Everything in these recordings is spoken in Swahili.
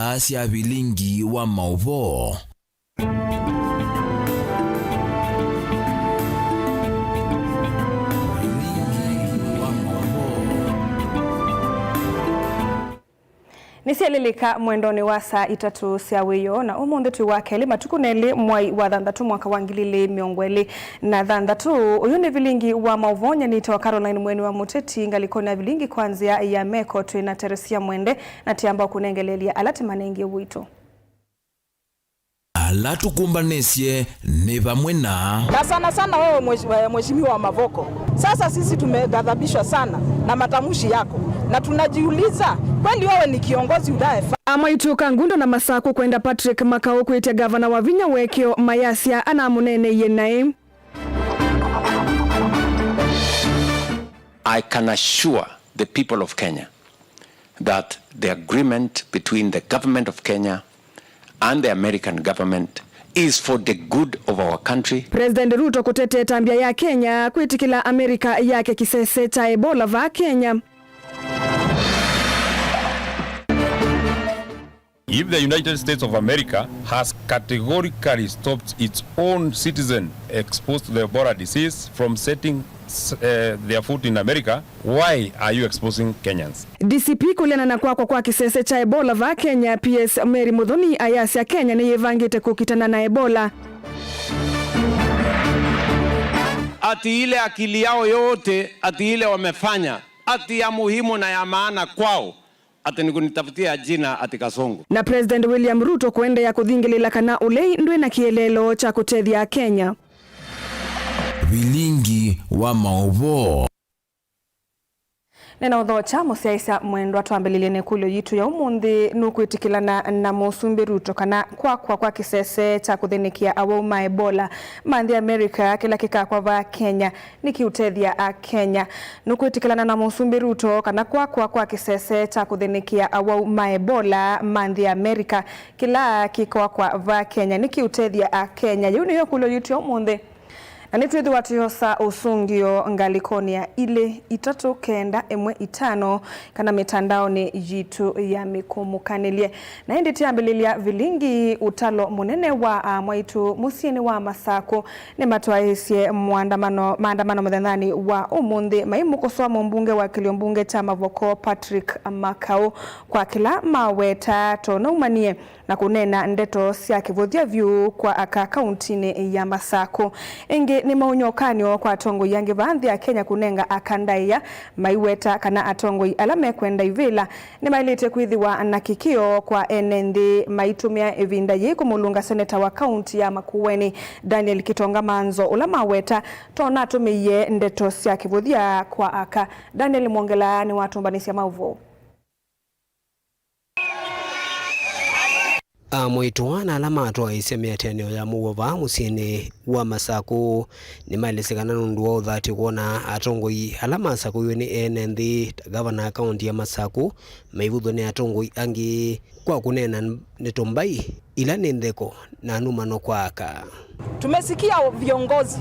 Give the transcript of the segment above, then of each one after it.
Asia vilingi wa mauvo. Nisialilika mwendoni wa saa 3 cia wiyo na umundi twi wa keli matukuneli mwai wa thanthatu mwaka wa 2026 uyu ni vilingi wa mauvonya nito Caroline Mweni wa Muteti ngalikona vilingi kwanzia ya Meko twina Teresia Mwende na tiamba kunengelelia alati manengi wito alatu kumbanesie ni vamwe na sana wewe mheshimiwa wa Mavoko. Sasa sisi tumegadhabishwa sana na matamushi yako na tunajiuliza kweli wewe ni kiongozi udaefa. Amaituka ngundo na Masaku kwenda Patrick Makau kuite gavana wa Vinya Wekio Mayasia ana munene yenae. I can assure the people of Kenya that the agreement between the government of Kenya and the American government is for the good of our country. President Ruto kutete tambia ya Kenya kuitikila Amerika yake kisese cha Ebola va Kenya. If the United States of America has categorically stopped its own citizen exposed to the Ebola disease from setting their foot in America, why are you exposing Kenyans? DCP kulena na kwa kisese cha Ebola va Kenya. PS Mary Muthoni Ayasia Kenya ni yevangite kukitana na Ebola. Ati ile akili yao yote, ati ile wamefanya, ati ya muhimu na ya maana kwao, ati ni kunitafutia jina ati Kasongo. Na President William Ruto kuende ya kudhingelila kana ulei ndwe na kielelo cha kutethia Kenya. Vilingi wa mauvo. Nena udhocha musiaisa mwendo atuambelilie nekulo yitu ya umundi nukuitikilana na Musumbi Ruto kana kwa kisese cha kuthinikia awauma Ebola mandi Amerika kila kika kwa va Kenya nikiutethia a Kenya. Nukuitikilana na Musumbi Ruto kana kwa kisese cha kuthinikia awauma Ebola mandi Amerika kila kika kwa va Kenya nikiutethia a Kenya. Yuni yo kulo yitu ya umundi. Na nitwethi watu yosa usungio ngalikonia ile 395 kana mitandao ni jitu ya mikumukanelie. Na hindi tiambililia vilingi utalo munene wa mwaitu musieni wa Masaku ni matuahisie maandamano mdhendani wa umundi maimu kusua mbunge wa Kiliombunge cha Mavoko Patrick Makau kwa kila maweta tono umanie na kunena ndeto siya kivodhia view kwa aka kauntini ya Masaku. Ingi ni maunyokanyo kwa atongo yange vaandhi ya Kenya kunenga akandaiya maiweta kana atongo alame kwenda ivila ni mailite kuidhiwa na kikio kwa enendi maitumia evinda yiku mulunga seneta wa kaunti ya Makueni Daniel Kitonga Manzo ulama weta tona tumiye ndeto siya kivodhia kwa aka. Daniel Mwongela ni watu mbanisi ya mauvo. Mwituana alama atoa iseme ateneo ya muwava musieni wa Masaku ni malisikana nundu wa uthati kuona atongoi alama Masaku ni enendi gavana kaunti ya Masaku maivutho ni atongoi angi kwa kunena netombai ila nendeko na anumano kwa aka. Tumesikia viongozi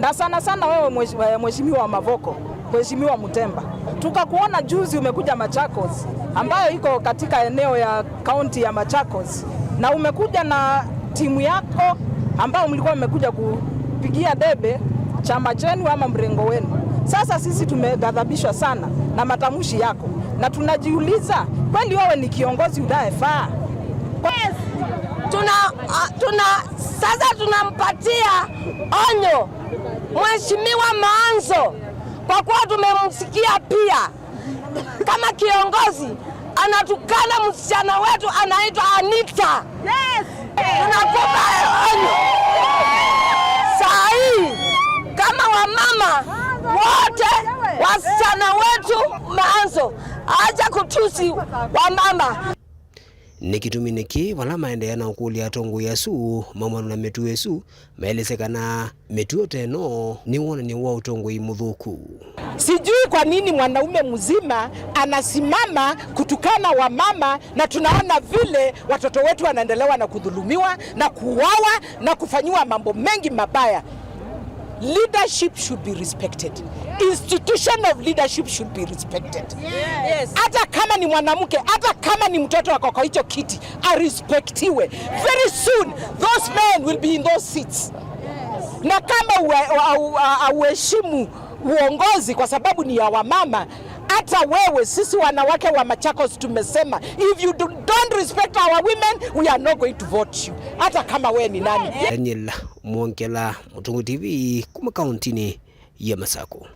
na sana wewe mheshimiwa wa Mavoko, mheshimiwa Mutemba. Tukakuona juzi umekuja Machakos ambayo iko katika eneo ya kaunti ya Machakos na umekuja na timu yako ambao mlikuwa mmekuja kupigia debe chama chenu ama mrengo wenu. Sasa sisi tumegadhabishwa sana na matamushi yako na tunajiuliza kweli wewe ni kiongozi udaefaa. Yes. Sasa tunampatia onyo Mheshimiwa Manzo kwa kuwa tumemsikia pia kama kiongozi anatukana msichana wetu anaitwa Anita. Yes. Tunakupa onyo. Saa hii kama wamama wote wasichana wetu Manzo acha kutusi wamama. Nikituminiki wala maendeana ukuli atongo yasu mamano na metu yesu maelesekana metu teno ni wona ni wa utongo imudhuku. Sijui kwa nini mwanaume mzima anasimama kutukana wa mama na tunaona vile watoto wetu wanaendelewa na kudhulumiwa na kuuawa na kufanywa mambo mengi mabaya. leadership should be respected. Institution of leadership should be respected. Yes. Hata kama ni mwanamke, hata kama ni mtoto wako kwa hicho kiti, arespectiwe. Very soon those men will be in those seats. Na kama uheshimu uongozi kwa sababu ni ya wamama, hata wewe, sisi wanawake wa Machakos tumesema, if you don't respect our women, we are not going to vote you, hata kama wewe ni nani. Daniel Mwongela, Mutungu TV, kuma kauntini ya Masako.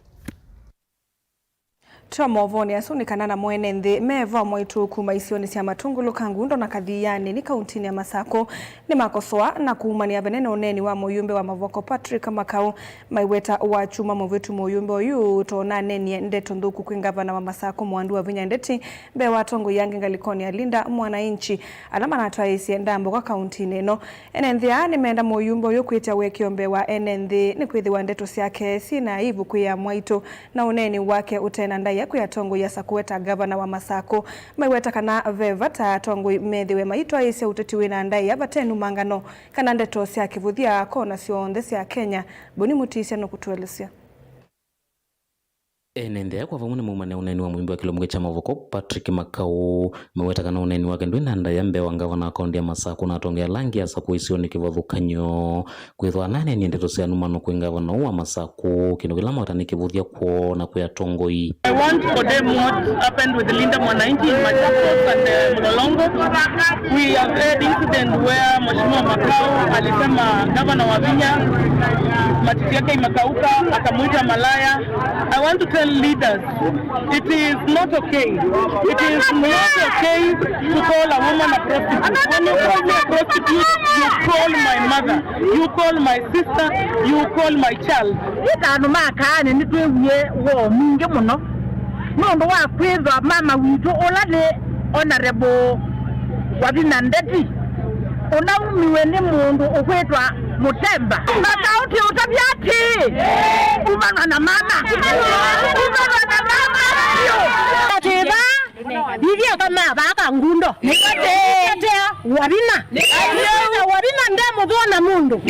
Twamovoni asunikana na mwene nthi meva mwaitu kuma isioni cia Matungulu Kangundo na Kathiani ni kauntini ya Masako ni makosoa na kuumania venene uneni wa muyumbe wa Mavoko Patrick Makau maiweta wa chuma mwetu muyumbe oyu tona neni ndeto nthuku kwi gavana wa Masako Mwandu wa Vinya Ndeti mbe wa tongo yange ngalikoni alinda mwananchi alama na twaisi ndambo kwa kauntini no enenthia ni menda muyumbe oyu kwita wekiombe wa enenthi ni kwithiwa ndeto ciake sina ivu kuya mwaitu na uneni wake utena ndai ya tongo ya sakueta gavana wa Masako maiweta kana veva ta tongo methiwe maitwa ise uteti wina ndai ya batenu mangano kana ndeto cia kivuthia kona cionthe cia Kenya boni mutisia no kutuelezea. Enendea kwa vamune mumane uneni wa mwimbi wa Kilomge cha Mavoko Patrick Makau meweta kana uneni wake ndwina ndaya mbe wa gavana akaunti ya Masako na tongea langi ya saku isioni kivathukanyo kwithwa nane ni ndeto cia numano kwi gavana wa Masako kino kila matani kivuthia kuona kuya tongoi. I want to condemn what happened with Linda Mwananchi in Machakos and Mlolongo. We have had incident where Mheshimiwa Makau alisema gavana wa Vinya matiti yake imekauka akamuita malaya. I want to tell leaders, it is not okay. It is not okay to call a woman a prostitute. When you call me a prostitute, you call my mother, you call my sister, you call my child. Itanu makane nitwewie wo mingi muno. Mundu wa kwithwa mama witu olale honorable Wabina Ndeti. Unaumiwe ni mundu ukwitwa Mutemba. Makauti utabiati. Umanwa na mama. Umanwa na mama. Atiba. Hivyo kama baka ngundo. Nikatea Wabina. Wabina ndemo dhona mundu.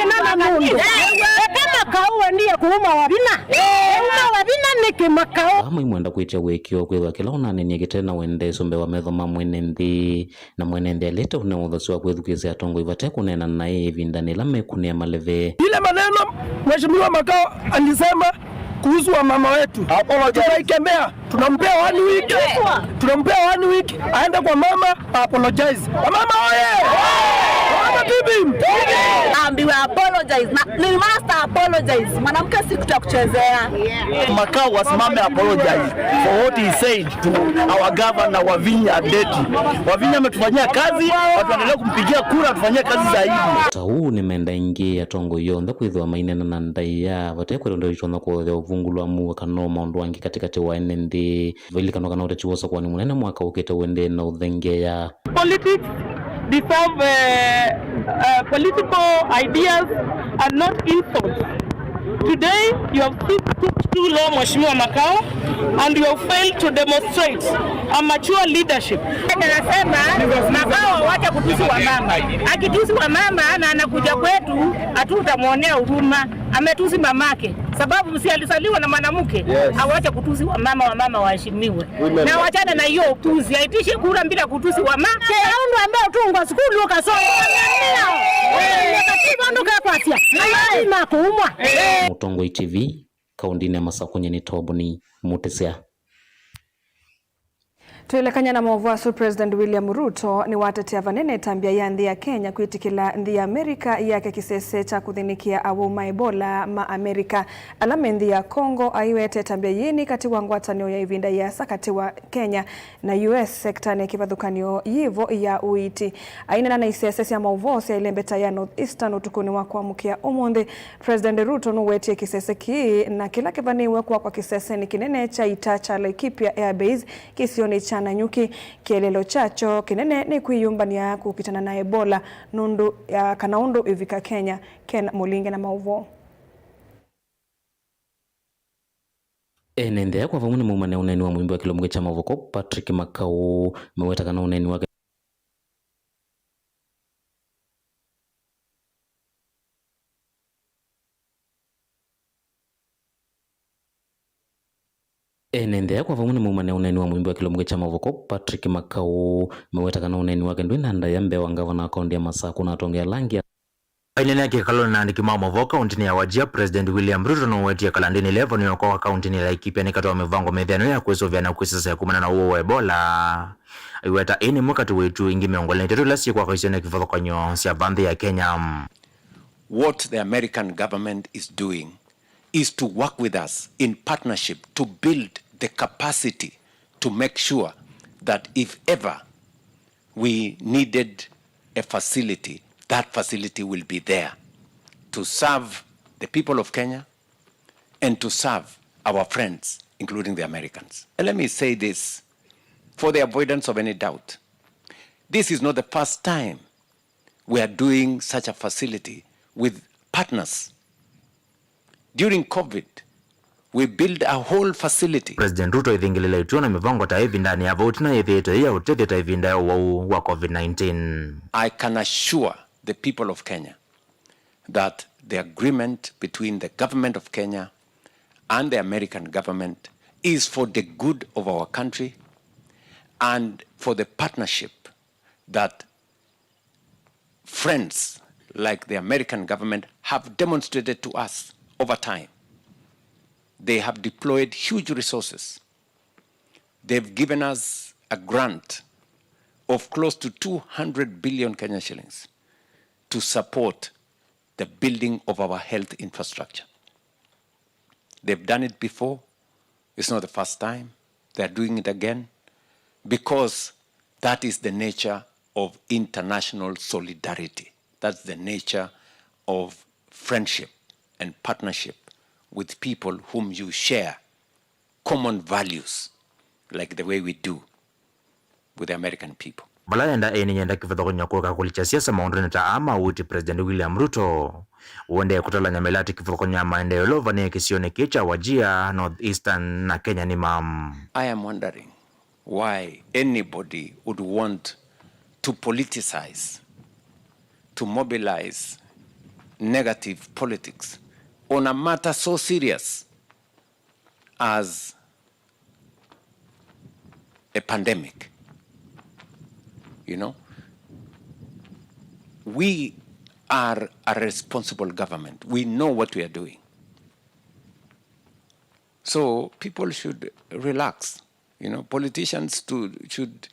Nana mundu. Kama kauwe ndiye kuuma Wabina. Uma Wabina niki Makau. Kama imwenda kuitia wekio kwithwa kila unanenie gitena wende sombe wa methoma mwene nthi na mwene nthi alete une uthosi wa kwithukisia tongo ivate kunena naye ivindani la mekunia maleve. Ile maneno Mheshimiwa Makau alisema kuhusu wa mama wetu tunaikemea, tunampea 1 week, tunampea 1 week aende kwa mama apologize. Mama oye! Mama bibi! Ambiwe apologize. Ni must apologize. Mwanamke si kuchezea. Makau wasimame apologize for what he said to our governor wa Vinya Ndeti. Wa Vinya ametufanyia kazi, watu waendelee kumpigia kura tufanyie kazi zaidi. Tau ni menda ingi ya tongo yonthe kwithwa mainena na ndaiya vate kwenda ichona kwa uvungulwa mu kana maundu wangi katikati wa NND vili kana kana utachiwosa kwa ni munene mwaka ukete wende na uthengeya ya politics deserve political ideas and not insults. Today you have stood too low, Mheshimiwa Makau, and you have failed to demonstrate a mature leadership. Nasema Makau wacha kutusi wa mama. Akitusi wa mama na anakuja kwetu hatutamuonea huruma. Ametusi mamake sababu msi alisaliwa na mwanamke. Awache kutusi wa mama waheshimiwe. Na wachana na hiyo upuzi. Aitishe kura bila kutusi wa mama. Kaundo ambaye tungwa skuli ukasoma. Mutongo TV kaundini ya Masako nyeni Toboni Mutisia. Tuelekanya na maovu President William Ruto ni watetea vanene tambia ya nthi ya Kenya kuitikila nthi ya Amerika yake kisese cha kuthinikia awuma Ebola ma Amerika alame nthi ya Congo aiwete tambia yini kati wa ngwatanio ya ivinda ya sakati wa Kenya na US sekta ne kivathukanio yivo ya uiti aina na isese cia maovu cia ilembeta ya North Eastern utukuni wa kuamukia umuthi President Ruto nuwetie kisese ki na kila kivaniwe kwa kisese ni kinene cha ita cha Laikipia Airbase kisioni cha Nanyuki kielelo chacho kinene ni kwiyumbania kukitana na Ebola nundu ya kanaundu ivika Kenya. Ken Mulinge na mauvo. Enendea kwa vamune mumane uneni wa mwimbi wa Kilomge cha Mavoko Patrick Makau meweta kana uneni wake Enendea kwa vamuni mumane uneni wa mwimbi wa Kilomge cha Mavoko Patrick Makau meweta kana uneni wake ndwina nda ya Mbeya ngavana akaunti ya Masaku na atongea langi Ailene yake kalona na andikima Mavoka untini ya Wajia President William Ruto no wetia kalandini level ni kwa akaunti ni Laikipia ni katoa mivango medhiano ya kuesovya na kuisasa ya kumana na uo wa Ebola. Iweta ini mwakatu wetu ingi miongole ni tetulasi kwa kaisione kifadho kwa nyo siya bandhi ya Kenya. What the American government is doing is to work with us in partnership to build the capacity to make sure that if ever we needed a facility, that facility will be there to serve the people of Kenya and to serve our friends, including the Americans. And let me say this, for the avoidance of any doubt. This is not the first time we are doing such a facility with partners. During COVID, we built a whole facility. President Ruto ithingilile ituona mivango taivi ndani ya vote na yetheta ya utete taivi ndaya wa COVID-19. I can assure the people of Kenya that the agreement between the government of Kenya and the American government is for the good of our country and for the partnership that friends like the American government have demonstrated to us over time. They have deployed huge resources. They've given us a grant of close to 200 billion Kenya shillings to support the building of our health infrastructure. They've done it before. It's not the first time. They're doing it again because that is the nature of international solidarity. That's the nature of friendship and partnership with people whom you share common values like the way we do with the American people. Balanda nyenda kifadha kwa nyakuwa kulicha siasa maondoni ta ama uti President William Ruto uende kutala nyamelati kifadha kwa nyamaende olova ni kisione kicha Wajia, Northeastern na Kenya ni mam. I am wondering why anybody would want to politicize, to mobilize negative politics on a matter so serious as a pandemic. You know, we are a responsible government. We know what we are doing. So people should relax. You know, politicians should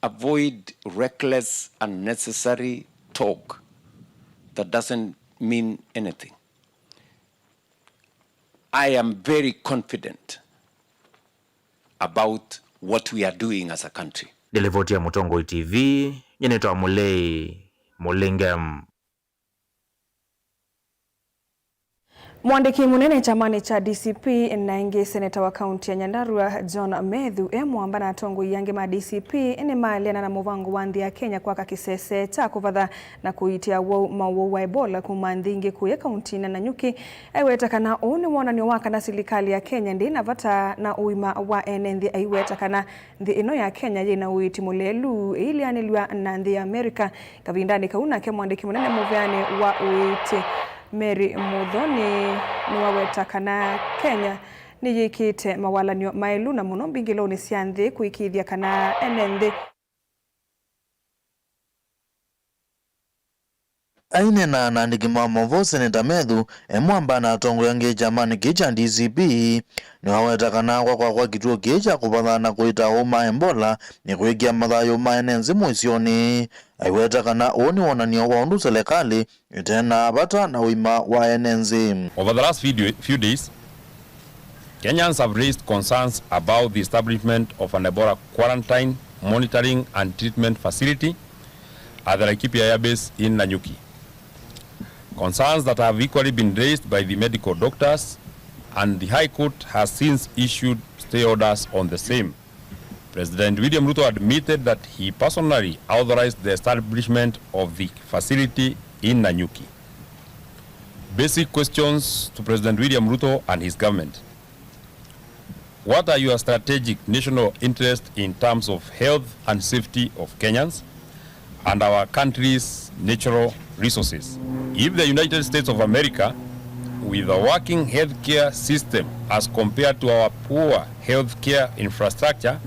avoid reckless, unnecessary talk that doesn't mean anything. I am very confident about what we are doing as a country. Delevoti ya Mutongo TV, nyenetoa Mulengem. Mwandiki munene chamani cha DCP na inge seneta wa kaunti ya Nyandarua John Methu mwamba na tongo yange ma DCP ni maaliana na muvango wa nthi ya Kenya kwa kakisese cha kuvadha na kuitia mawo wa Ebola kumandhingi kuye kaunti na Nanyuki aiwetakana one mwonanio waka na serikali ya Kenya ndi navata na uima wa enenthi aiwetakana nthi ino ya Kenya yina uiti mulelu ili aniliwa na nthi ya Amerika kavindani kauna ke mwandiki munene muvyane wa uiti Mary Muthoni ni wawetakana Kenya ni yikite mawalanio mailu na muno mbingiloni sianthi kuikithia kana enenthi aine na nandikima Mavo Seneta Methu mwamba na tongo yange jamani kicha DCP ni wawetakana kwa kituo kicha kupathana kuita homa Ebola ni kuikia mathayo maenenzi mwisioni aiwetakana oni wonanio wa undu serikali itena bata na uima wa enenzi. Over the last few days, Kenyans have raised concerns about the establishment of an Ebola quarantine, monitoring and treatment facility at the Laikipia Air Base in Nanyuki. Concerns that have equally been raised by the medical doctors, and the High Court has since issued stay orders on the same. President William Ruto admitted that he personally authorized the establishment of the facility in Nanyuki. Basic questions to President William Ruto and his government. What are your strategic national interests in terms of health and safety of Kenyans and our country's natural resources? If the United States of America with a working healthcare system as compared to our poor healthcare infrastructure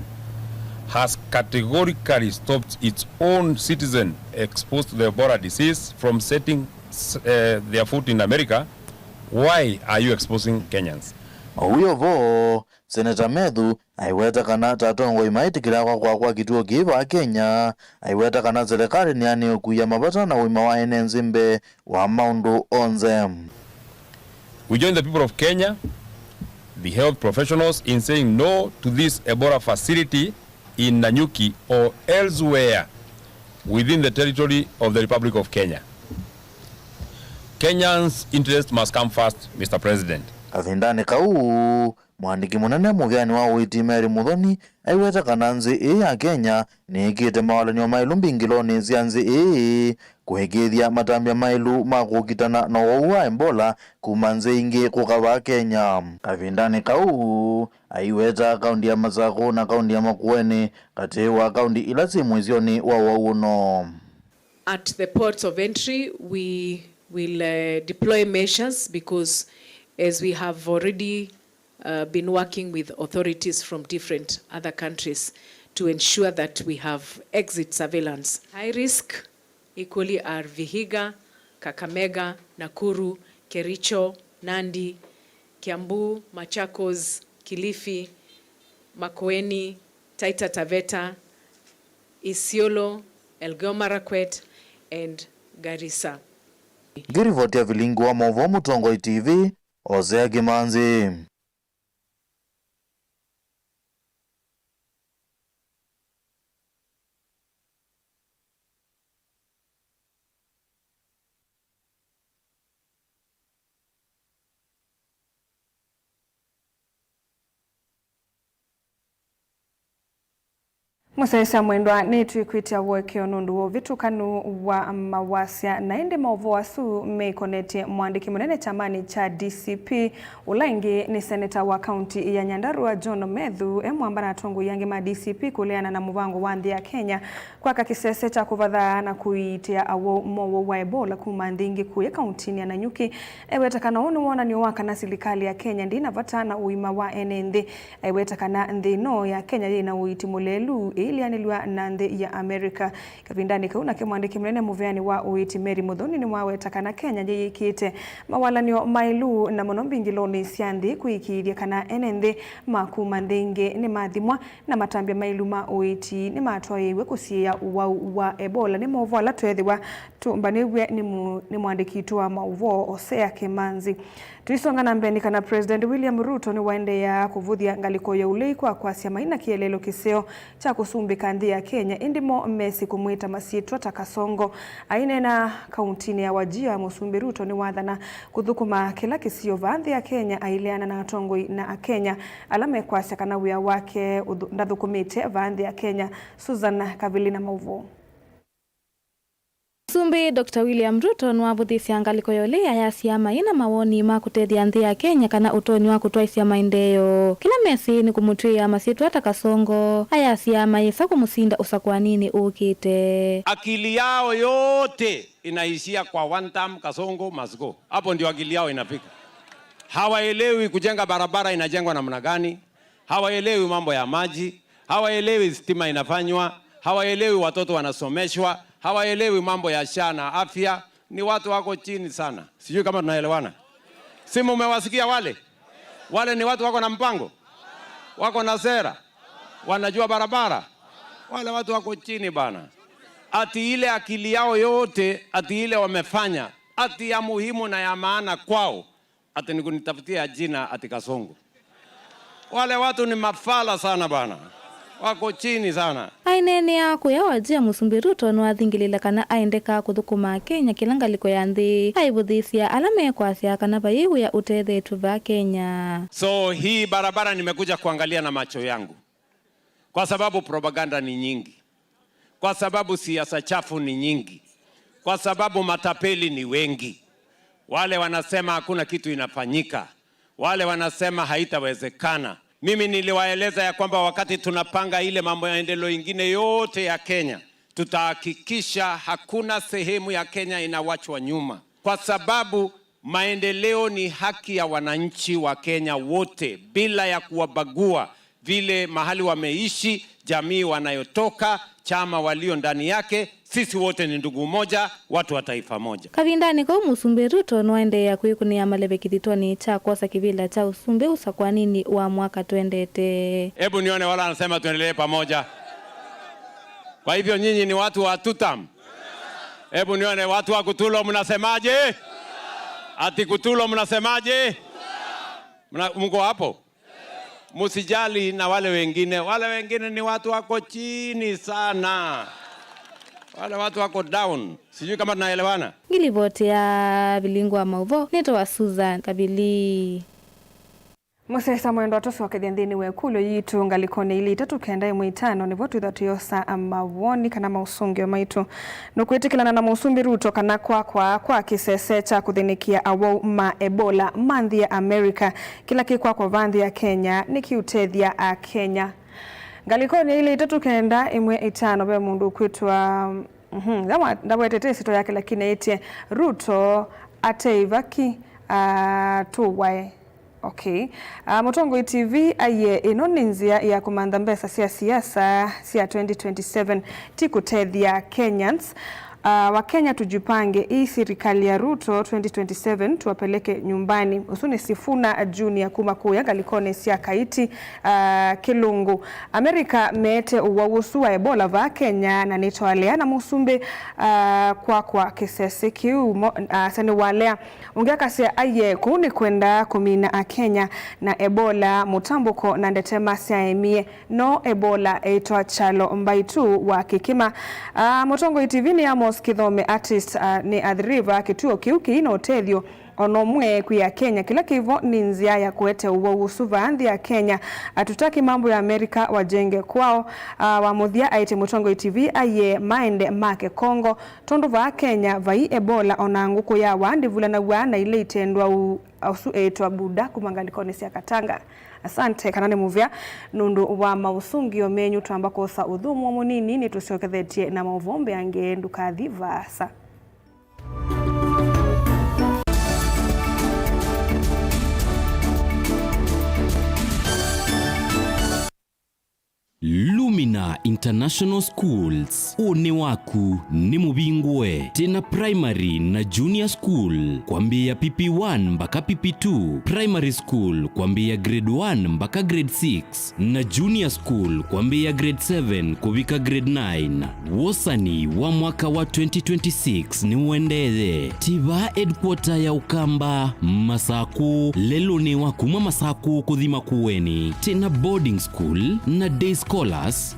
has categorically stopped its own citizens exposed to the Ebola disease from setting their foot in America, why are you exposing Kenyans? Huyo vo Senator Medhu aiweta kana tatongo imaitikira kwa kituo kiva Kenya aiweta kana serikali ni ani okuya mabata na wima wa ene nzimbe wa maundu onze. We join the people of Kenya, the health professionals, in saying no to this Ebola facility in Nanyuki or elsewhere within the territory of the Republic of Kenya. Kenyans' interest must come first, Mr. President. Kavindani kau mwandiki munene muvyani wa Witi Mary Muthoni aiweta kana nzi ya Kenya ni ikite mawalani wa mailu mbingiloni cia nzi kuhigithia matambia mailu magukitana na wa Ebola kuma nzi ingi kukava Kenya. Kavindani kau aiweta kaunti ya Masako na kaunti ya Makueni kati wa kaunti ila si mwizioni wa uno. At the ports of entry we will deploy measures because as we have already been working with authorities from different other countries to ensure that we have exit surveillance. High risk equally are Vihiga, Kakamega, Nakuru, Kericho, Nandi, Kiambu, Machakos, Kilifi, Makueni, Taita Taveta, Isiolo, Elgeyo Marakwet, and Garissa. Girivoti ya vilingu wa Movo Mutongoi TV, Ozea Gimanzi. Musaisa mwendwa ni tuikwitia woke onundu wo vitukanu wa mawasya na indi maovo wasu meikonete mwandiki munene chamani cha DCP ulaingi ni seneta wa kaunti ya Nyandarua John Medhu emwambana atongo yangi ma DCP kuleana na muvango wa nthi ya Kenya kwa kakisese cha kuvadha na kuitia awo mowo wa Ebola kumandingi kuye kauntini ya Nanyuki ewetakana onu wona ni waka na serikali ya Kenya ndina vatana uima wa enende ewetakana ndino ya Kenya ina uitimulelu ilianilwa na nthi ya Amerika. Kavindani kauna ke mwandiki mnene muvyani wa Witi Mary Muthoni ni mwawetakana Kenya yikite mawalanio mailu na monombingiloni siandi kuikiria kana enende makumandinge ni mathimwa na matambia mailu ma Witi ni matwayewe kusia wa Ebola ni movo ala twethiwa tumbaniwe ni mwandiki tu wa mauvo Osea Kimanzi. Tuisonga na mbeni kana President William Ruto ni waende ya kuvuthia ngaliko ya ulei kwa siama ina kielelo kiseo cha kusumbika nthi ya Kenya indimo Messi kumwita Masitwa Takasongo aine na kauntini ya Wajia. Musumbi Ruto ni wathana kuthukuma kila kisio va nthi ya Kenya aileana na atongoi na Kenya alame kwasya kana wia wake ndathukumite va nthi ya Kenya. Susan Kavilina Mauvo. Musumbi Dr. William Ruto nwavuthisia ngaliko yole ya siama ina mawoni ma kutethia nthi ya Kenya kana utoni wa kutwaisia maendeleo. Kila Messi ni kumutwia Masitwa Takasongo aya siama isa kumusinda usakwanini ukite. Akili yao yote inaishia kwa one term Kasongo must go. Hapo ndio akili yao inafika. Hawaelewi kujenga barabara inajengwa namna gani. Hawaelewi mambo ya maji. Hawaelewi stima inafanywa. Hawaelewi watoto wanasomeshwa. Hawaelewi mambo ya SHA na afya. Ni watu wako chini sana. Sijui kama tunaelewana. Simu umewasikia wale? Wale ni watu wako na mpango. Wako na sera. Wanajua barabara. Wale watu wako chini bana. Ati ile akili yao yote, ati ile wamefanya, ati ya muhimu na ya maana kwao, ati nikunitafutia jina ati Kasongo. Wale watu ni mafala sana bana. Wako chini sana. Ainene ya kuya Wajia Musumbi Ruto nwathingilila kana aendeka kuthukuma Kenya kilangaliko ya nthi aivuthisia alame kwasya kana vaihu ya utethetu va Kenya. So hii barabara nimekuja kuangalia na macho yangu. Kwa sababu propaganda ni nyingi. Kwa sababu siasa chafu ni nyingi. Kwa sababu matapeli ni wengi. Wale wanasema hakuna kitu inafanyika. Wale wanasema haitawezekana. Mimi niliwaeleza ya kwamba wakati tunapanga ile mambo ya endeleo ingine yote ya Kenya, tutahakikisha hakuna sehemu ya Kenya inawachwa nyuma. Kwa sababu Maendeleo ni haki ya wananchi wa Kenya wote bila ya kuwabagua vile mahali wameishi, jamii wanayotoka, chama walio ndani yake. Sisi wote ni ndugu moja, watu wa taifa moja. Kavindani kwa Musumbi Ruto noendeea kuikunia malebe kithitoni cha kosa kivila cha usumbe usa kwa nini wa mwaka tuendete. Hebu nione wala anasema tuendelee pamoja. Kwa hivyo nyinyi ni watu wa tutam. Hebu nione watu wa Kutulo mnasemaje? Ati Kutulo mnasemaje? Mko hapo? Musijali na wale wengine. Wale wengine ni watu wako chini sana. Wale watu wako down. Sijui kama tunaelewana. Ngilivoti ya bilingwa mauvo neto wa Susan Kabili. Musesa mwendo atosoke thianthini wekulo yitu ngalikone ili itatu kenda imwe itano ni votu ithatu yosa amawoni kana mausungio maitu nukwitikilana na Musumbi Ruto kana kwa kisese cha kuthinikia awo ma Ebola manthi ya America kila kwa vanthi ya Kenya nikiutethia a Kenya ngalikone ili itatu kenda imwe itano be mundu kwitwa kama ndabwetete sito yake lakini etie Ruto ateivaki tuwae. Okay. Mutongo TV aye ino ninzia ya kumanda mbesa cia siasa cia 2027 tikutethia Kenyans. Wa Kenya tujipange hii serikali ya Ruto 2027 tuwapeleke nyumbani. Usuni Sifuna Junior kumakuya galikone sia kaiti Kilungu. Amerika mete uwawusu wa Ebola va Kenya na nitwalea na Musumbi kwa kisese kiu sani walea. Ungeka sia aye kuni kwenda kumina Kenya na Ebola mutambuko na ndetema sia emie no Ebola eitoa chalo mbaitu wa kikima. Mutongo TV ni Amos Kithome artist ni adhiriva kituo kiuki ino tethio onomwe kuya Kenya kila kivo ni nzia ya kuete uwawusu vaanthi ya Kenya atutaki mambo ya Amerika wajenge kwao wamuthia aite Mutongo TV aye maende make Kongo tondu va Kenya vai Ebola onanguko ya wandi vulana wana ile itendwa usu etwa buda kumangalikone sia Katanga. Asante kanane muvya nundu wa mausungio menyu tuambako sa udhumu wa munini ni tusiokethetie na mauvombe yange ndukathi vasa. Lumina International Schools one waku ni mubingwe tena primary na junior school kwambia PP1 mpaka PP2 primary school kwambia grade 1 mpaka grade 6 na junior school kwambia grade 7 kuvika grade 9 wosani wa mwaka wa 2026 ni uendeze tiba headquarter ya Ukamba Masaku lelo ni wakuma Masaku kuthima kuweni tena boarding school na day scholars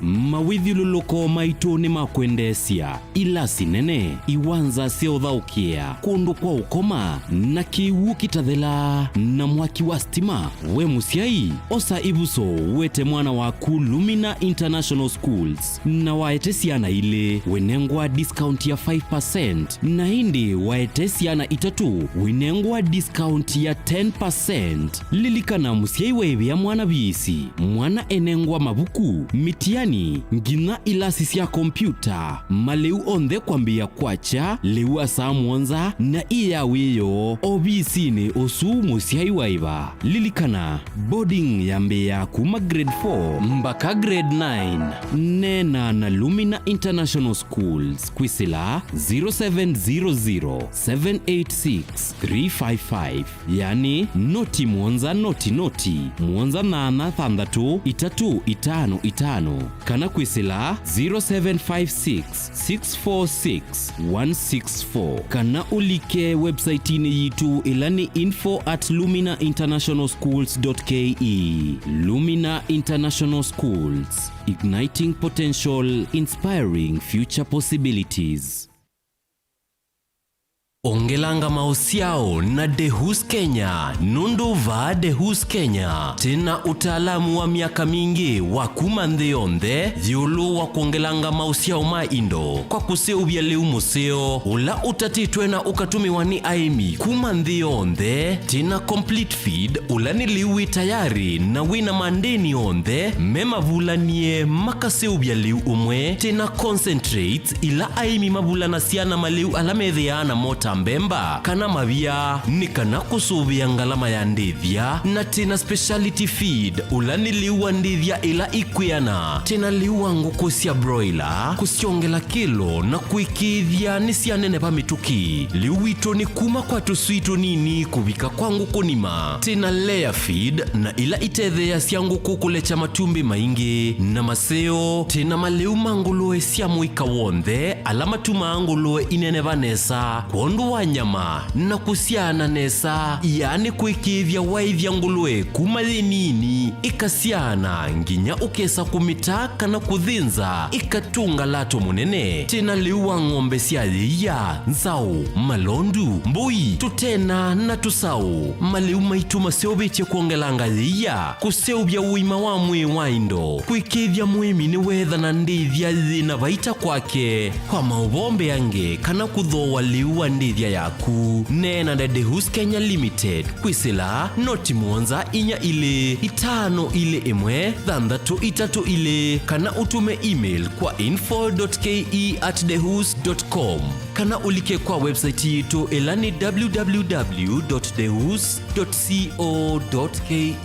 mawithiluloko maito ni makwendesia ila sinene iwanza seothaukia kundu kwa ukoma na kiwu kitathela na mwaki wa stima we musiai osa ibuso wete mwana waku Lumina International Schools na waete siana ile wenengwa discount ya 5% na hindi waete siana itatu wenengwa discount ya 10%. Lilikana musiai wewe ya mwana bisi mwana enengwa mabuku mitiani ngina ilasi ya kompyuta maleu onde kwambia kwacha leu asa mwanza na iya wiyo obisi ni osu musiai waiva. Lilikana boarding yambea kuma grade 4 mpaka grade 9 nena na Lumina International Schools kwisila 0700786355 yani noti mwanza noti mwanza nana thandatu itatu itano kana kwisila 0756646164 kana ulike website ni yitu ilani info@luminainternationalschools.ke. Lumina International Schools, igniting potential, inspiring future possibilities. Ongelanga mausiao na Dehus Kenya, nundu va Dehus Kenya, tena utaalamu wa miaka mingi wa kumandheonde, yulu wa kuongelanga mausiao maindo, kwa kuseubia leu museo, ula utatitwe na ukatumiwa ni aimi kumandheonde, tena complete feed, ula niliwi tayari na wina mandeni onde, mema vulanie makaseubia leu umwe, tena concentrates ila aimi mavula na siana maleu alamedheana mota mbemba kana mavia ni kana kusuvia ngalama ya ndithia na tena speciality feed ulani liwa ndithia ila ikwiana tena liwa nguku cia broiler kusiongela kilo na kuikithia ni cianene pa mituki liwito ni kuma kwa tuswito nini kuvika kwa nguku nima tena layer feed na ila itethea cia nguku kulecha matumbi maingi na maseo tena maleu mangulue cia muika wonthe ala matuma ngulue inene vanesa kondu wa nyama na kusiana nesa yani kuikithia waithia ngulue kuma nini ikasiana nginya ukesa kumita kana kuthinza ikatunga lato munene tena liwa ng'ombe cia thia nzau malondu mbui tutena na tusau maleu maitu maseobetie kuongelanga thia kuseubya uima wa mwi wa indo kuikithia muimi ni wetha na ndithia thina vaita kwake kwa maubombe yange kana kuthoa liwa ndithia yaku nena na Dehus Kenya Limited kwisila noti monza inya ile itano ile imwe thandatu itatu ile kana utume email kwa info.ke@dehus.com kana ulike kwa website yetu elani www.dehus.co.ke.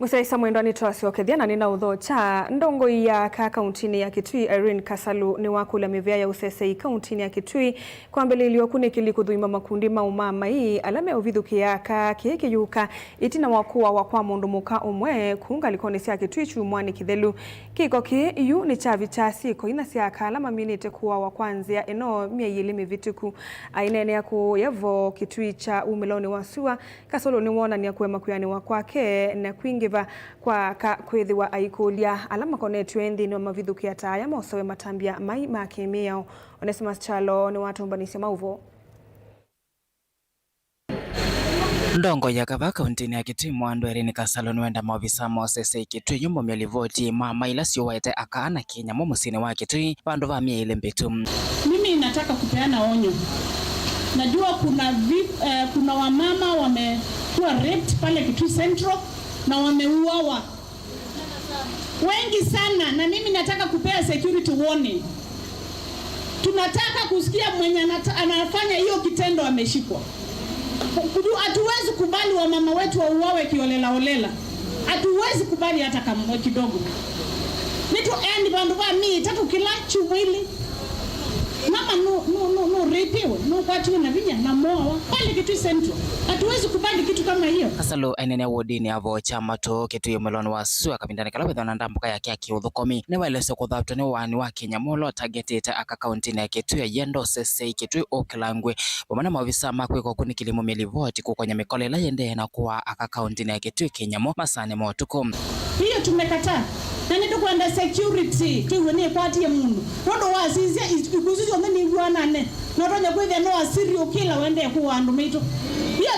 Musaisa mwendwani twasiokethia na nina utho cha ndongo ya kauntini ya Kitui Irene Kasalu ni wakula mivea ya usesei kauntini ya Kitui kwa mbele iliyokunikili kudhuima makundi maumama hii alame uvithukia ka kiyuka itina wakuwa wakwa mundu muka umwe kunga likonesi ya Kitui chumwani kithelu kiko yu ni chavi cha siko ina siaka alama minite kuwa wakwanzia eno mieyili mivituku ainene ya kuyevo Kitui cha umeloni wasua Kasalu ni wona ni ya kuema kuyani wakwake na kuingi kwa kwithiwa aikulia alama konetwe nthini wa mavithuki ya taya mosawe matambia mai makemeo Onesimus Chalo ni watumbanisia mauvo. Ndongo ya gava kauntini ya Kitui mwandu Irene Kasalu niwenda maofisa mosese Kitui nyumba mielivoti mama ila sio waete akaana Kenya musini wa Kitui vandu va mie ile mbitu. Mimi nataka kupeana onyo. Najua kuna wamama wamekuwa raped pale Kitui Central na wameuawa wengi sana, na mimi nataka kupea security warning. Tunataka kusikia mwenye anafanya hiyo kitendo ameshikwa. Hatuwezi kubali wamama wetu wauawe kiolela. Hatuwezi kubali hata kama kidogo. Nitu endi bandu ba mi tatu kila chumwili. Mama no repiwe, no kwatu na vinya na moa pale Kitui Central. Hatuwezi kubali kitu kama hiyo. Kasalu enene wodini avo chama to Kitui meloni wasua kabindani kalabetha na ndambuka yake akiuthukomi ne walese kuthabto ne wani wa Kenya molo targetita aka kauntini ya Kitui yendo sese Kitui okilangwe bomana mavisa makwe kwa kuni kilimo melivoti kukonya mikole la yende na kuwa aka kauntini ya Kitui Kenya mo masane motuko hiyo tumekataa. Na nito kwenda security tuwe kwati ya mundu rondo wasizia ikuzizo meni bwana ne notonya kwethe no asirio kila wende kuwa andu mito hiyo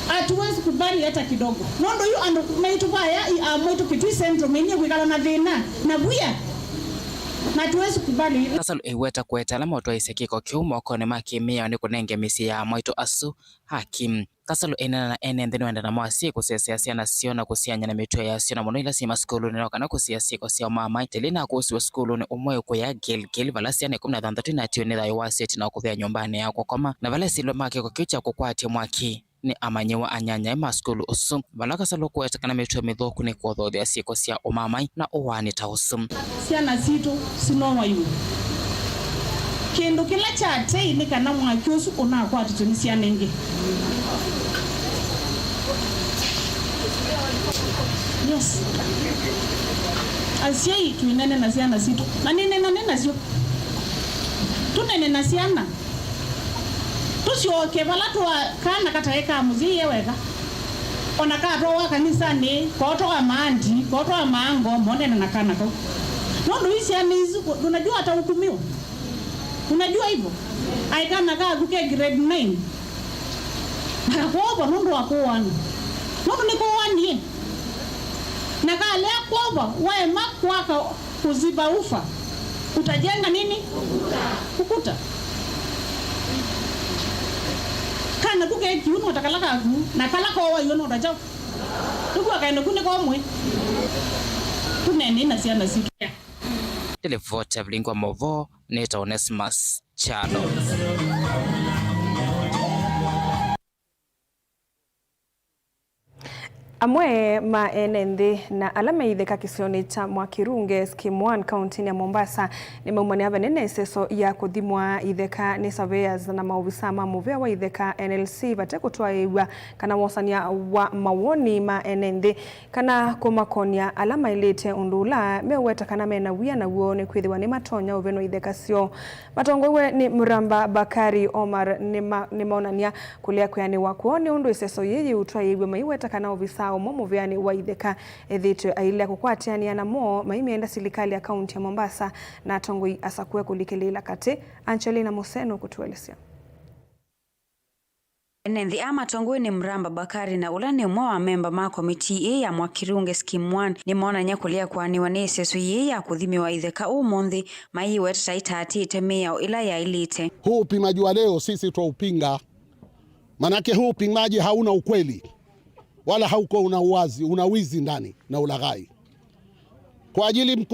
hatuwezi kubali hata kidogo nondo yu andu mito baya mito Kitui Central mwenye kwikala na thina na buya na tuwezi kubali. Kasalu iweta kweta alama watu isekiko kiumo kone makimia ni kunenge misi ya mwito asu hakim. Kasalu enena na enendeni wenda na mwasi kusiasiasia na siona kusianya na mitua ya siona mono ila sima skulu ni wakana kusiasi kwa siya mama telina kusiwa skulu ni umwe kuya gil valasia ni kumna dhandhati na tiyo nidha yuwasi tina kufia nyumbani ya kukoma na valesi ilo maki kwa kiucha kukwati mwaki ni amanyewa anyanya ima skulu usu vala Kasalu kuweta kana mitua midhoku ni kuodhodhi ya siko siya umamai na uwani tausum siya na sito sinoma yu kendo kila chate ni kana mwaki usu unakwati tunisia nenge yes asiai tuinene na siana sito na nene sio tunene na siana tusio kevala twa kana kataeka muzie weka ona katwa kanisa ni kotoa maandi kotoa mango mondena na kana kwa nondo hisi amizi unajua atahukumiwa unajua hivyo aikana kaa kuke grade 9 akakoba nondo wakoani nondo niko wani na kale akoba wae makwaka kuziba ufa utajenga nini ukuta na kuke kiuno takalaka ku na kalaka wa yono rajao tukwa kaino kune kwa mwe tunene na siana sikia Televota Blingwa Movo Neta Onesimus Chalo. Amwe ma enende na alama itheka kisioni cha Mwakirunge Scheme 1 kaunti ya Mombasa ni maumani ava nene seso ya kuthimwa itheka ni surveyors na maofisa ma muvea wa itheka NLC bate kutoa iwa kana wasania wa mawoni ma enende kana kumakonia alama ilete undula meweta kana mena wia na uone kwithiwa ni matonya uveno itheka sio matongowe ni Muramba Bakari Omar ni maonania kulia kuyani wakuoni undu iseso yeyi utoa iwa maiweta kana ofisa momo vyani wa itheka ethitwe aile kukwatiania na mo maimienda serikali ya kaunti ya Mombasa na tongoi asakue kulikelila kate Angelina Museno kutuelezea. Nendi ama tongwe ni Muramba Bakari na ulani umwa wa memba ma komiti ya Mwakirunge Scheme 1 ni maona nyakulia kwani waneseso ya kuthimiwa itheka umundi maiwe tataita temea ila ya ilite. Huu upimaji wa leo sisi tuupinga, manake huu upimaji hauna ukweli wala hauko una uwazi, una wizi ndani na ulaghai. Kwa ajili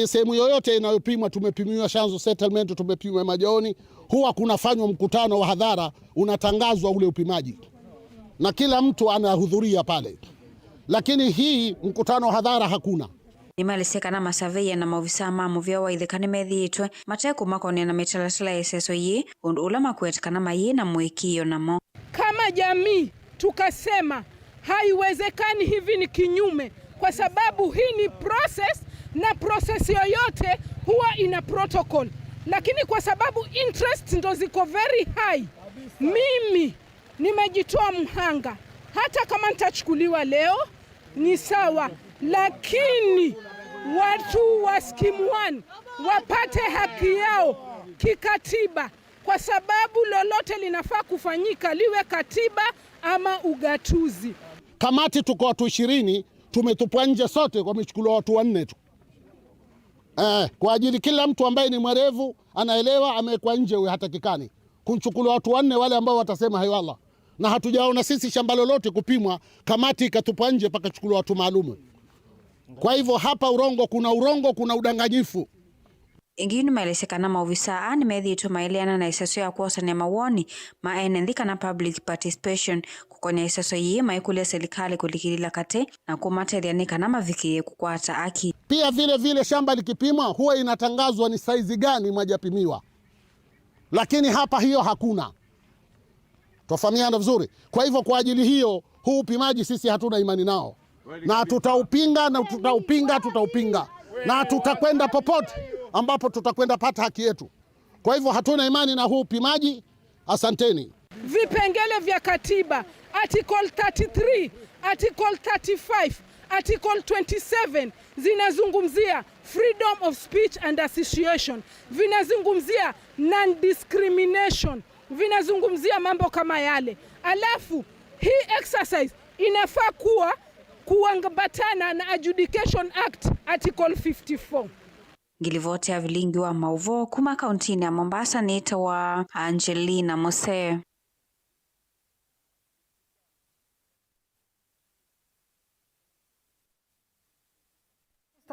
sehemu yoyote inayopimwa, tumepimiwa Shanzu Settlement, tumepimiwa Majoni, huwa kunafanywa mkutano wa hadhara, unatangazwa ule upimaji na kila mtu anahudhuria pale, lakini hii mkutano wa hadhara hakuna. Nimaliseka na masaveya na maofisa mamu vya wa ithekani methitwe mateku makoni na metalatala eseso yi undu ulama kuetekana mayi na mwekio na mo. Kama jamii tukasema haiwezekani, hivi ni kinyume, kwa sababu hii ni process na process yoyote huwa ina protocol, lakini kwa sababu interest ndo ziko very high, mimi nimejitoa mhanga. Hata kama nitachukuliwa leo ni sawa, lakini watu wa Scheme 1 wapate haki yao kikatiba, kwa sababu lolote linafaa kufanyika liwe katiba ama ugatuzi. Kamati tuko watu 20, tumetupwa nje sote kwa michukulo watu 4 tu. Kwa ajili kila mtu ambaye ni mwerevu anaelewa amekuwa nje, huyo hatakikani kunchukulo watu 4 wale ambao watasema hayo Allah. Na hatujaona sisi shamba lolote kupimwa kamati ikatupwa nje paka chukulo watu maalum. Kwa hivyo hapa urongo, kuna udanganyifu. Ingini maeleseka na maofisa ni methitwe maeleana na iseso ya kuosania mawoni maenendhika na public participation kukonya iseso yi maikulia serikali kulikilila kate na kumaterianika na mavikie kukwata aki. Pia vile shamba likipimwa huwa inatangazwa ni saizi gani mwajapimiwa, lakini hapa hiyo hakuna. Tofahamiana vizuri. Kwa hivyo kwa ajili hiyo huu upimaji sisi hatuna imani nao, na tutaupinga na tutakwenda popote ambapo tutakwenda pata haki yetu. Kwa hivyo hatuna imani na huu upimaji. Asanteni. Vipengele vya katiba article 33, article 35, article 27 zinazungumzia freedom of speech and association, vinazungumzia non-discrimination, vinazungumzia mambo kama yale. Alafu hii exercise inafaa kuambatana na Adjudication Act article 54. Ngilivote ya vilingi wa mauvo kuma kauntini ya Mombasa nita wa Angelina Mose.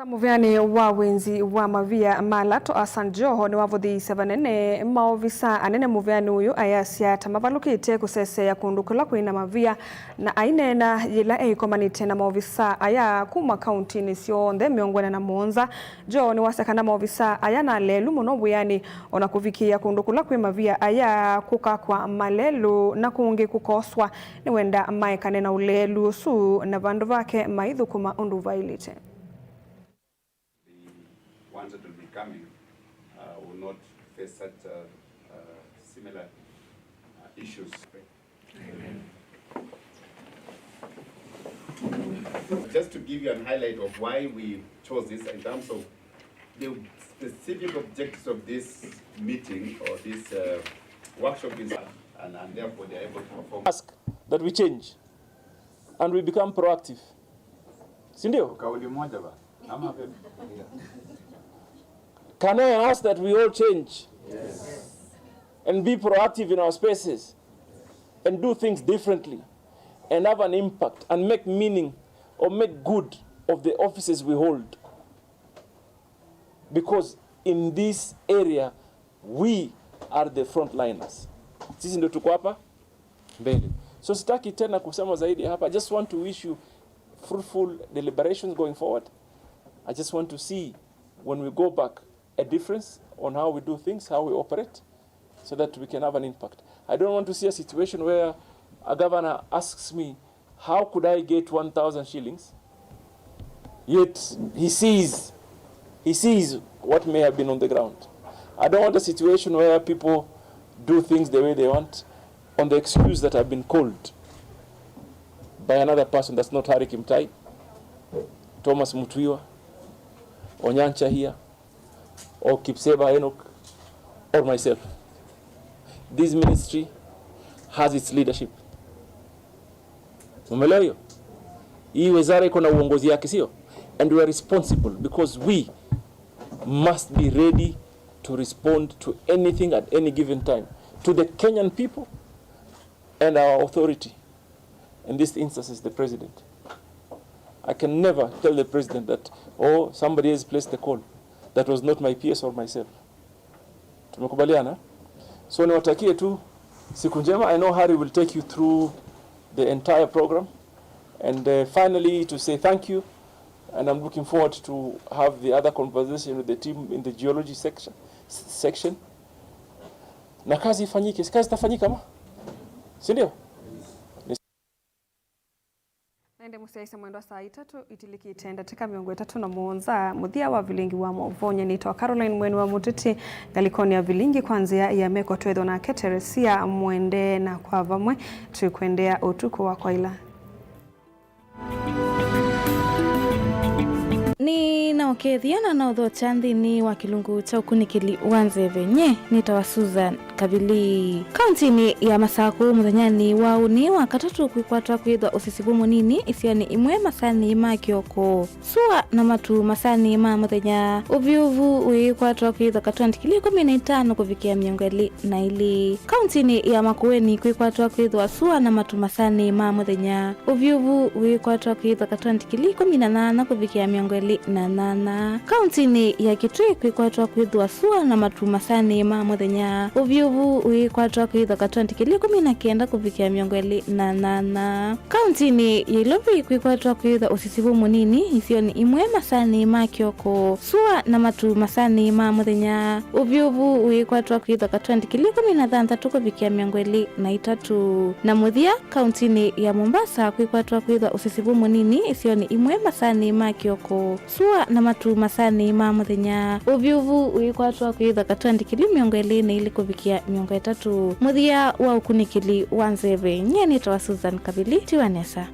Muvyani wa wenzi wa mavia malato Hassan Joho ni wavuthi 7 maovisa anene muvyani uyu ayasia tamavalukite kusesea kundukula kuina mavia na aine na yila eikomanite na maovisa aya kuma kauntini sionthe miongwena na Monza. Joho ni waseka na maovisa aya na lelu muno buyani ona kuvikia kundukula kuina mavia aya kuka kwa malelu na kuungi kukoswa ni wenda maekane na ulelu su na vandu vake maidhu kuma undu vailite. Ones that will be coming will not face such similar issues. Just to give you a highlight of why we chose this in terms of the specific objectives of this meeting or this workshop is, and therefore they are able to perform. Ask that we change and we become proactive. Sindio? Kauli moja ba. Ama vipi? Can I ask that we all change? Yes. And be proactive in our spaces? and do things differently and have an impact and make meaning or make good of the offices we hold. Because in this area, we are the frontliners. Sisi ndio tuko hapa mbele. So sitaki tena kusema zaidi hapa. I just want to wish you fruitful deliberations going forward. I just want to see, when we go back, a difference on how we do things, how we operate, so that we can have an impact. I don't want to see a situation where a governor asks me, how could I get 1,000 shillings? Yet he sees what may have been on the ground. I don't want a situation where people do things the way they want on the excuse that I've been called by another person that's not Harry Kimtai, Thomas Mutuiwa, or Nyancha here, or Kipseba Enoch, or myself. This ministry has its leadership. Umeelewa hiyo? Hii wizara iko na uongozi yake, sio? And we are responsible because we must be ready to respond to anything at any given time, to the Kenyan people and our authority. In this instance is the president. I can never tell the president that, oh, somebody has placed the call. That was not my PS or myself. Tumekubaliana? So niwatakie tu siku njema. I know Harry will take you through the entire program. And finally to say thank you. And I'm looking forward to have the other conversation with the team in the geology section. Na kazi ifanyike. Kazi itafanyika ma? Si ndio? Naende musiaisa mwendo saa 3 itiliki itenda tika miongo 3 na muonza muthia wa vilingi wa Muvonye nitwa Caroline Mwenu wa Mutiti ngalikoni ya vilingi kwanzia ya meko twetho na Keteresia mwende na kwa vamwe tukwendea utuku wa kwaila. Ni naokethiana na udho chandhini wa kilungu cha ukunikili wanze venye nitawa Susan Kabili. Kauntini ya Masaku muthanyani wa uni wa katatu kwikwatwa kwithwa usisibu munini isiani imwe masani ma kioko sua na matu masani ma muthenya uvyuvu wikwatwa kwithwa katwandikili 15 kuvikia miongo 2. Kauntini ya Makueni kwikwatwa kwithwa sua na matu masani ma muthenya uvyuvu wikwatwa kwithwa katwandikili 18 kuvikia miongo 8. Kauntini ya Kitui kwikwatwa kwithwa sua na matu masani ma muthenya uvyuvu wikwatwa kwithwa katwandikili 19 kuvikia miongo 8. Kauntini ya Ilobi kwikwatwa kwithwa usisibu munini isioni imwe masani ma kioko sua na matu masani ma muthenya uvyuvu wikwatwa kwithwa katwandikili 16 kuvikia miongo 23. Na muthia kauntini ya Mombasa kwikwatwa kwithwa usisibu munini isioni imwe masani ma kioko sua na matu masani ma muthenya uvyuvu wikwatwa kwithwa katwandikili miongo 2 kuvikia miongo 3. Muthia wa ukunikili wanzeve nye nitwa Susan Kabili tiwanesa.